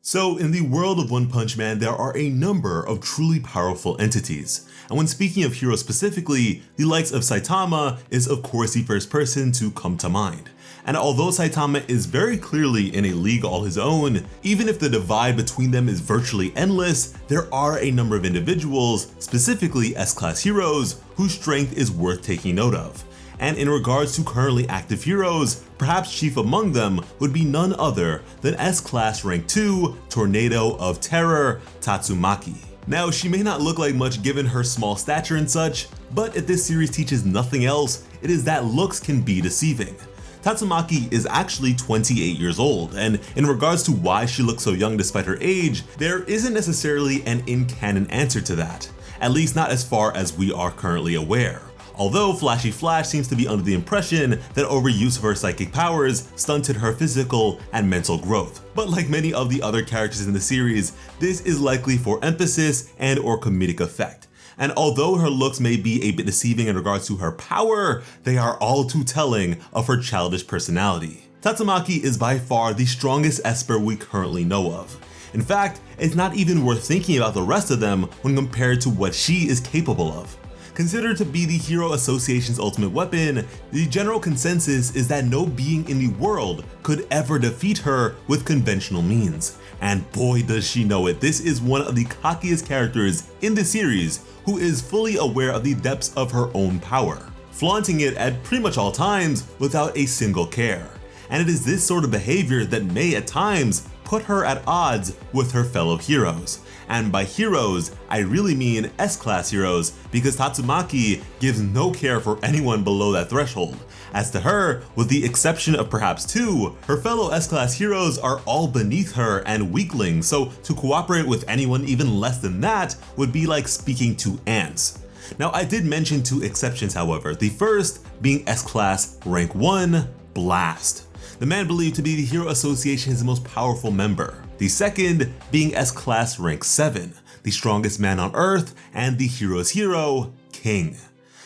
So in the world of One Punch Man, there are a number of truly powerful entities. And when speaking of heroes specifically, the likes of Saitama is of course the first person to come to mind. And although Saitama is very clearly in a league all his own, even if the divide between them is virtually endless, there are a number of individuals, specifically S-class heroes, whose strength is worth taking note of. And in regards to currently active heroes, perhaps chief among them would be none other than S-Class Rank 2 Tornado of Terror Tatsumaki. Now, she may not look like much given her small stature and such, but if this series teaches nothing else, it is that looks can be deceiving. Tatsumaki is actually 28 years old, and in regards to why she looks so young despite her age, there isn't necessarily an in-canon answer to that, at least not as far as we are currently aware. Although Flashy Flash seems to be under the impression that overuse of her psychic powers stunted her physical and mental growth. But like many of the other characters in the series, this is likely for emphasis and or comedic effect. And although her looks may be a bit deceiving in regards to her power, they are all too telling of her childish personality. Tatsumaki is by far the strongest Esper we currently know of. In fact, it's not even worth thinking about the rest of them when compared to what she is capable of. Considered to be the Hero Association's ultimate weapon, the general consensus is that no being in the world could ever defeat her with conventional means. And boy does she know it, this is one of the cockiest characters in the series who is fully aware of the depths of her own power, flaunting it at pretty much all times without a single care. And it is this sort of behavior that may at times put her at odds with her fellow heroes. And by heroes, I really mean S-class heroes, because Tatsumaki gives no care for anyone below that threshold. As to her, with the exception of perhaps two, her fellow S-class heroes are all beneath her and weaklings, so to cooperate with anyone even less than that would be like speaking to ants. Now, I did mention two exceptions however, the first being S-class Rank 1, Blast, the man believed to be the Hero Association's most powerful member. The second being S-Class Rank 7, the strongest man on Earth and the hero's hero, King.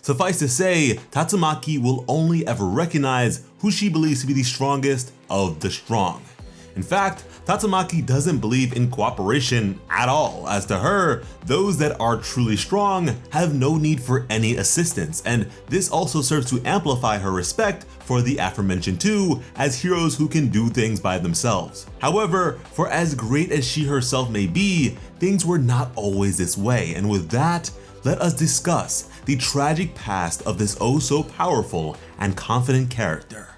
Suffice to say, Tatsumaki will only ever recognize who she believes to be the strongest of the strong. In fact, Tatsumaki doesn't believe in cooperation at all. As to her, those that are truly strong have no need for any assistance, and this also serves to amplify her respect for the aforementioned two as heroes who can do things by themselves. However, for as great as she herself may be, things were not always this way, and with that, let us discuss the tragic past of this oh so powerful and confident character.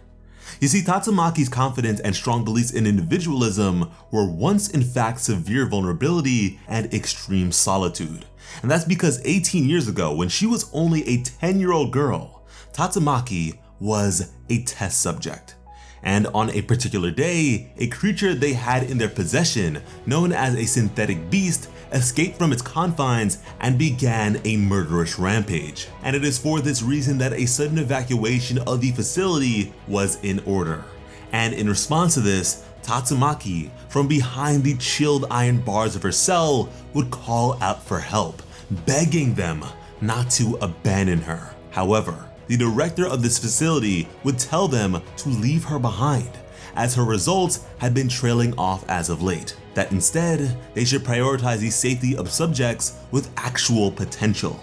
You see, Tatsumaki's confidence and strong beliefs in individualism were once in fact severe vulnerability and extreme solitude. And that's because 18 years ago, when she was only a 10-year-old girl, Tatsumaki was a test subject. And on a particular day, a creature they had in their possession, known as a synthetic beast, escaped from its confines and began a murderous rampage. And it is for this reason that a sudden evacuation of the facility was in order. And in response to this, Tatsumaki, from behind the chilled iron bars of her cell, would call out for help, begging them not to abandon her. However, the director of this facility would tell them to leave her behind, as her results had been trailing off as of late, that instead they should prioritize the safety of subjects with actual potential.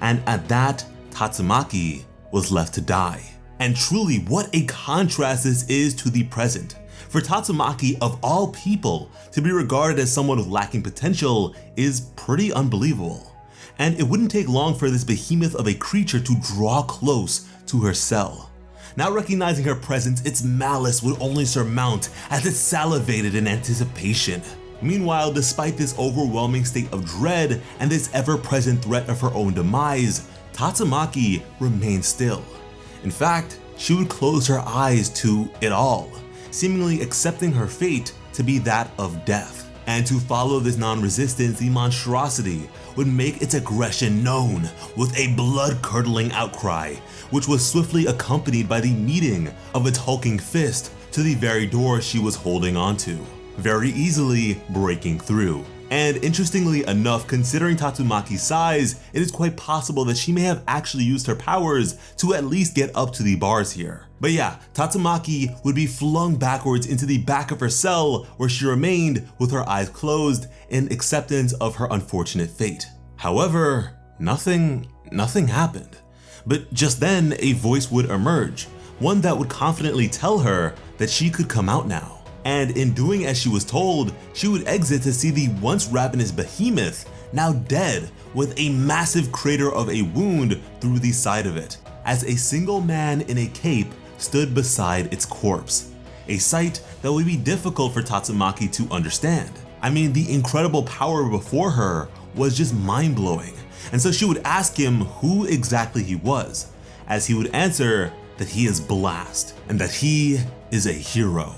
And at that, Tatsumaki was left to die. And truly, what a contrast this is to the present. For Tatsumaki, of all people, to be regarded as someone with lacking potential is pretty unbelievable. And it wouldn't take long for this behemoth of a creature to draw close to her cell. Now recognizing her presence, its malice would only surmount as it salivated in anticipation. Meanwhile, despite this overwhelming state of dread and this ever-present threat of her own demise, Tatsumaki remained still. In fact, she would close her eyes to it all, seemingly accepting her fate to be that of death. And to follow this non-resistance, the monstrosity would make its aggression known with a blood-curdling outcry, which was swiftly accompanied by the meeting of its hulking fist to the very door she was holding onto, very easily breaking through. And interestingly enough, considering Tatsumaki's size, it is quite possible that she may have actually used her powers to at least get up to the bars here. But yeah, Tatsumaki would be flung backwards into the back of her cell where she remained with her eyes closed in acceptance of her unfortunate fate. However, nothing happened. But just then, a voice would emerge, one that would confidently tell her that she could come out now. And in doing as she was told, she would exit to see the once ravenous behemoth now dead with a massive crater of a wound through the side of it, as a single man in a cape stood beside its corpse. A sight that would be difficult for Tatsumaki to understand. I mean, the incredible power before her was just mind-blowing, and so she would ask him who exactly he was, as he would answer that he is Blast, and that he is a hero.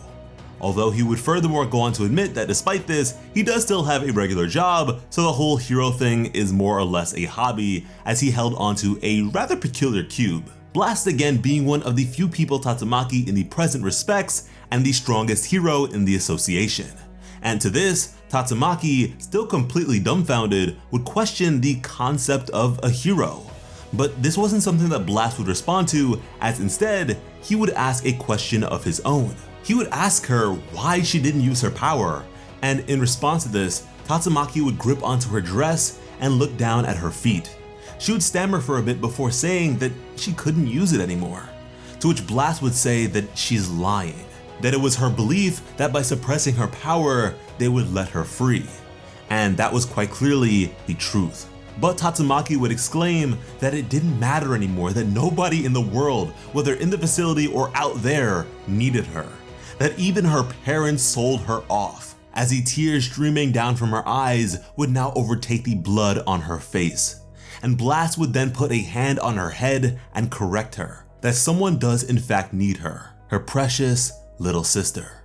Although he would furthermore go on to admit that despite this, he does still have a regular job, so the whole hero thing is more or less a hobby, as he held onto a rather peculiar cube. Blast again being one of the few people Tatsumaki in the present respects, and the strongest hero in the association. And to this, Tatsumaki, still completely dumbfounded, would question the concept of a hero. But this wasn't something that Blast would respond to, as instead, he would ask a question of his own. He would ask her why she didn't use her power, and in response to this, Tatsumaki would grip onto her dress and look down at her feet. She would stammer for a bit before saying that she couldn't use it anymore, to which Blast would say that she's lying, that it was her belief that by suppressing her power, they would let her free. And that was quite clearly the truth. But Tatsumaki would exclaim that it didn't matter anymore, that nobody in the world, whether in the facility or out there, needed her. That even her parents sold her off, as the tears streaming down from her eyes would now overtake the blood on her face. And Blast would then put a hand on her head and correct her, that someone does in fact need her, her precious little sister.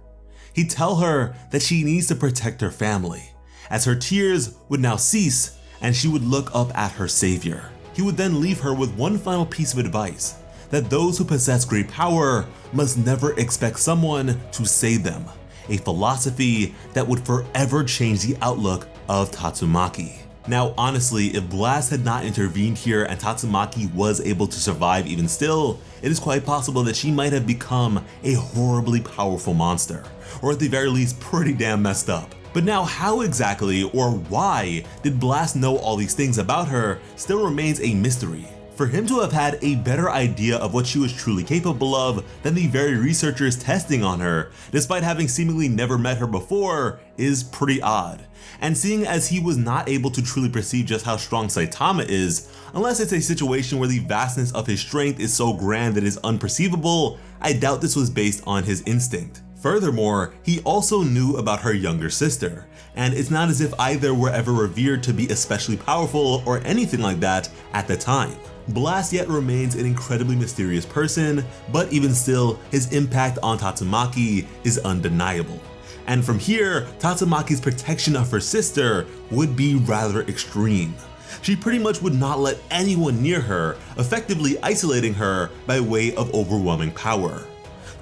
He'd tell her that she needs to protect her family, as her tears would now cease and she would look up at her savior. He would then leave her with one final piece of advice, that those who possess great power must never expect someone to save them, a philosophy that would forever change the outlook of Tatsumaki. Now honestly, if Blast had not intervened here and Tatsumaki was able to survive even still, it is quite possible that she might have become a horribly powerful monster, or at the very least pretty damn messed up. But now how exactly or why did Blast know all these things about her still remains a mystery. For him to have had a better idea of what she was truly capable of than the very researchers testing on her, despite having seemingly never met her before, is pretty odd. And seeing as he was not able to truly perceive just how strong Saitama is, unless it's a situation where the vastness of his strength is so grand that it is unperceivable, I doubt this was based on his instinct. Furthermore, he also knew about her younger sister, and it's not as if either were ever revered to be especially powerful or anything like that at the time. Blast yet remains an incredibly mysterious person, but even still, his impact on Tatsumaki is undeniable. And from here, Tatsumaki's protection of her sister would be rather extreme. She pretty much would not let anyone near her, effectively isolating her by way of overwhelming power.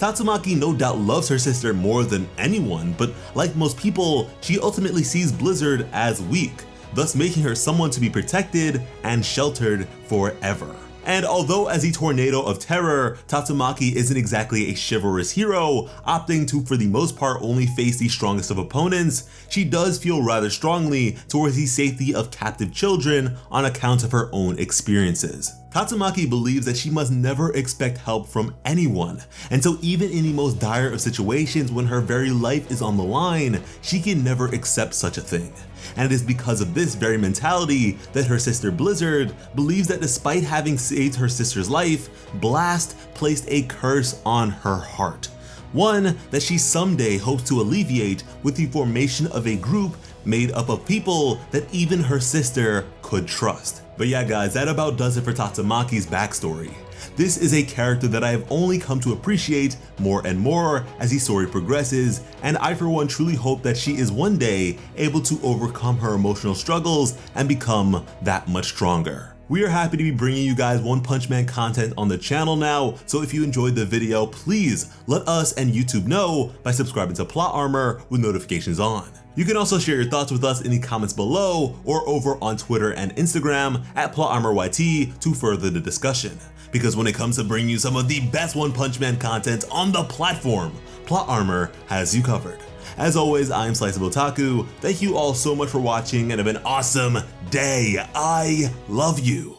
Tatsumaki no doubt loves her sister more than anyone, but like most people, she ultimately sees Blizzard as weak, thus making her someone to be protected and sheltered forever. And although as a tornado of terror, Tatsumaki isn't exactly a chivalrous hero, opting to for the most part only face the strongest of opponents, she does feel rather strongly towards the safety of captive children on account of her own experiences. Tatsumaki believes that she must never expect help from anyone, and so even in the most dire of situations when her very life is on the line, she can never accept such a thing. And it is because of this very mentality that her sister Blizzard believes that despite having saved her sister's life, Blast placed a curse on her heart. One that she someday hopes to alleviate with the formation of a group made up of people that even her sister could trust. But yeah guys, that about does it for Tatsumaki's backstory. This is a character that I have only come to appreciate more and more as the story progresses, and I for one truly hope that she is one day able to overcome her emotional struggles and become that much stronger. We are happy to be bringing you guys One Punch Man content on the channel now, so if you enjoyed the video, please let us and YouTube know by subscribing to Plot Armor with notifications on. You can also share your thoughts with us in the comments below or over on Twitter and Instagram at PlotArmorYT to further the discussion. Because when it comes to bringing you some of the best One Punch Man content on the platform, Plot Armor has you covered. As always, I am Sliceable Otaku. Thank you all so much for watching and have an awesome day. I love you.